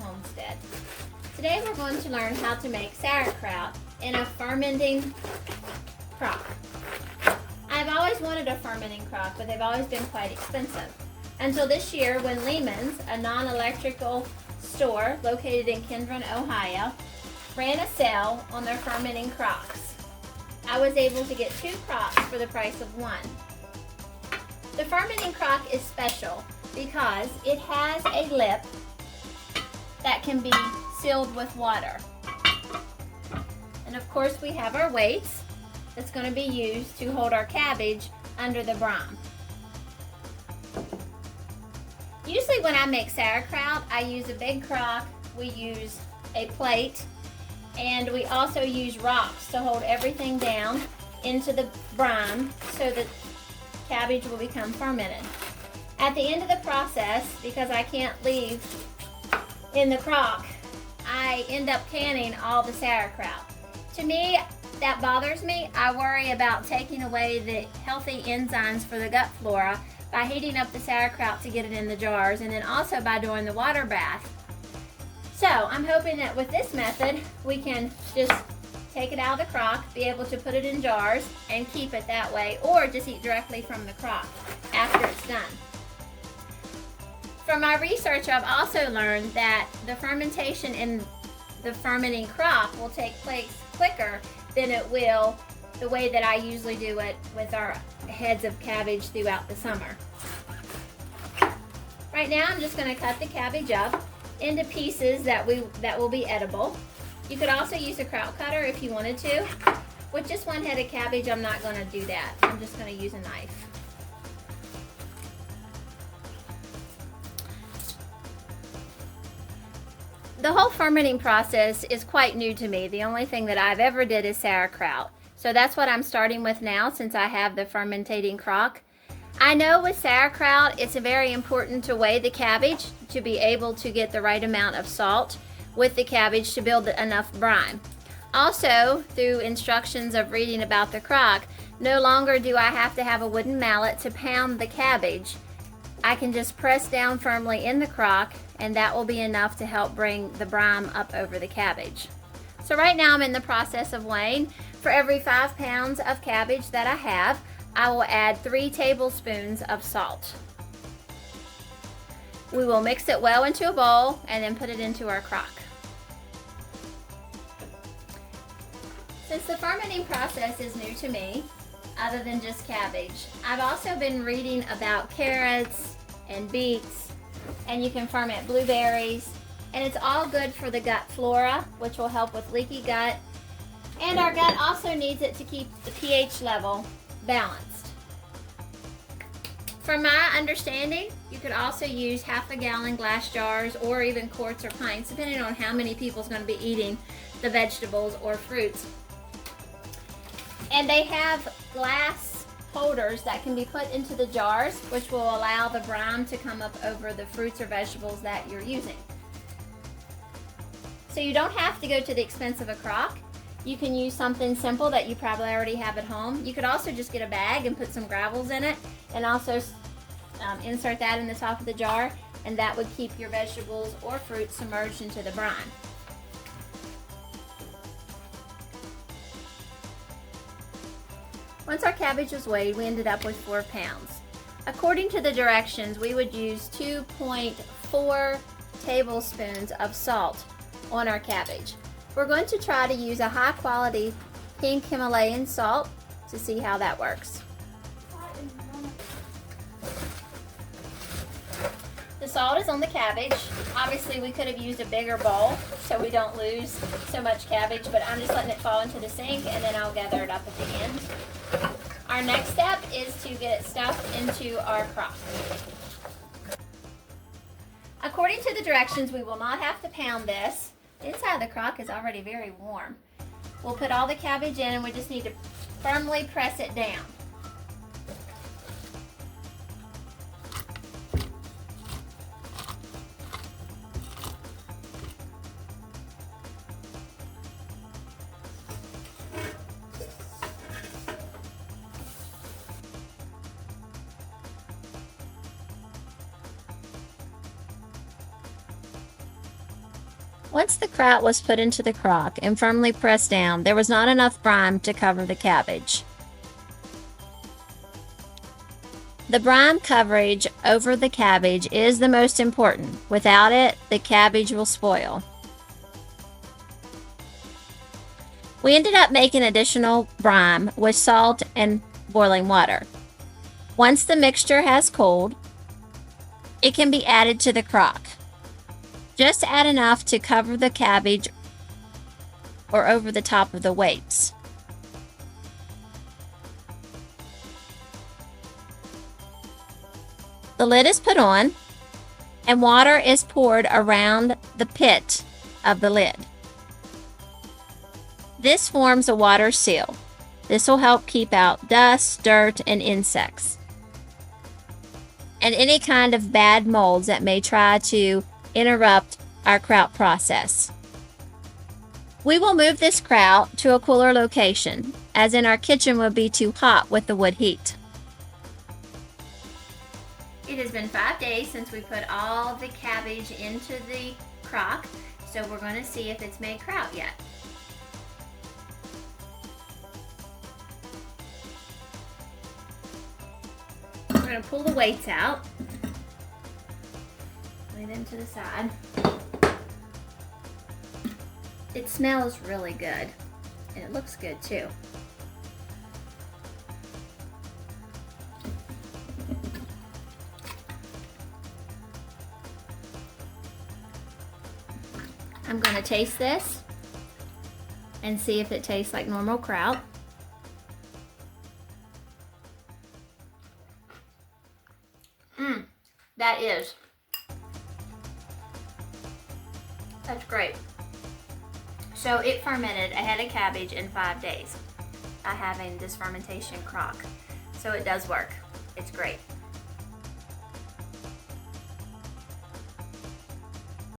Homestead. Today we're going to learn how to make sauerkraut in a fermenting crock. I've always wanted a fermenting crock, but they've always been quite expensive. Until this year when Lehman's, a non-electrical store located in Kendron, Ohio, ran a sale on their fermenting crocks. I was able to get 2 crocks for the price of 1. The fermenting crock is special because it has a lip that can be sealed with water. And of course we have our weights that's going to be used to hold our cabbage under the brine. Usually when I make sauerkraut, I use a big crock, we use a plate, and we also use rocks to hold everything down into the brine so that cabbage will become fermented. At the end of the process, because I can't leave in the crock, I end up canning all the sauerkraut. To me, that bothers me. I worry about taking away the healthy enzymes for the gut flora by heating up the sauerkraut to get it in the jars, and then also by doing the water bath. So I'm hoping that with this method, we can just take it out of the crock, be able to put it in jars and keep it that way, or just eat directly from the crock after it's done. From my research, I've also learned that the fermentation in the fermenting crock will take place quicker than it will the way that I usually do it with our heads of cabbage throughout the summer. Right now I'm just going to cut the cabbage up into pieces that will be edible. You could also use a kraut cutter if you wanted to. With just one head of cabbage, I'm not going to do that. I'm just going to use a knife. The whole fermenting process is quite new to me. The only thing that I've ever did is sauerkraut. So that's what I'm starting with now since I have the fermenting crock. I know with sauerkraut, it's very important to weigh the cabbage to be able to get the right amount of salt with the cabbage to build enough brine. Also, through instructions of reading about the crock, no longer do I have to have a wooden mallet to pound the cabbage. I can just press down firmly in the crock, and that will be enough to help bring the brine up over the cabbage. So right now I'm in the process of weighing. For every 5 pounds of cabbage that I have, I will add 3 tablespoons of salt. We will mix it well into a bowl and then put it into our crock. Since the fermenting process is new to me, other than just cabbage, I've also been reading about carrots and beets, and you can ferment blueberries, and it's all good for the gut flora, which will help with leaky gut, and our gut also needs it to keep the pH level balanced. From my understanding, you could also use half-a-gallon glass jars or even quarts or pints, depending on how many people's going to be eating the vegetables or fruits. And they have glass holders that can be put into the jars, which will allow the brine to come up over the fruits or vegetables that you're using. So you don't have to go to the expense of a crock. You can use something simple that you probably already have at home. You could also just get a bag and put some gravels in it and also insert that in the top of the jar, and that would keep your vegetables or fruit submerged into the brine. Once our cabbage was weighed, we ended up with 4 pounds. According to the directions, we would use 2.4 tablespoons of salt on our cabbage. We're going to try to use a high quality pink Himalayan salt to see how that works. The salt is on the cabbage. Obviously we could have used a bigger bowl so we don't lose so much cabbage, but I'm just letting it fall into the sink and then I'll gather it up at the end. Our next step is to get it stuffed into our crock. According to the directions, we will not have to pound this. The inside of the crock is already very warm. We'll put all the cabbage in and we just need to firmly press it down. Once the kraut was put into the crock and firmly pressed down, there was not enough brine to cover the cabbage. The brine coverage over the cabbage is the most important. Without it, the cabbage will spoil. We ended up making additional brine with salt and boiling water. Once the mixture has cooled, it can be added to the crock. Just add enough to cover the cabbage or over the top of the weights. The lid is put on and water is poured around the pit of the lid. This forms a water seal. This will help keep out dust, dirt, and insects, and any kind of bad molds that may try to interrupt our kraut process. We will move this kraut to a cooler location, as in our kitchen would be too hot with the wood heat. It has been 5 days since we put all the cabbage into the crock, so we're going to see if it's made kraut yet. We're going to pull the weights out, lay them to the side. It smells really good, and it looks good too. I'm going to taste this and see if it tastes like normal kraut. That's great. So it fermented a head of cabbage in 5 days by having this fermentation crock. So it does work. It's great.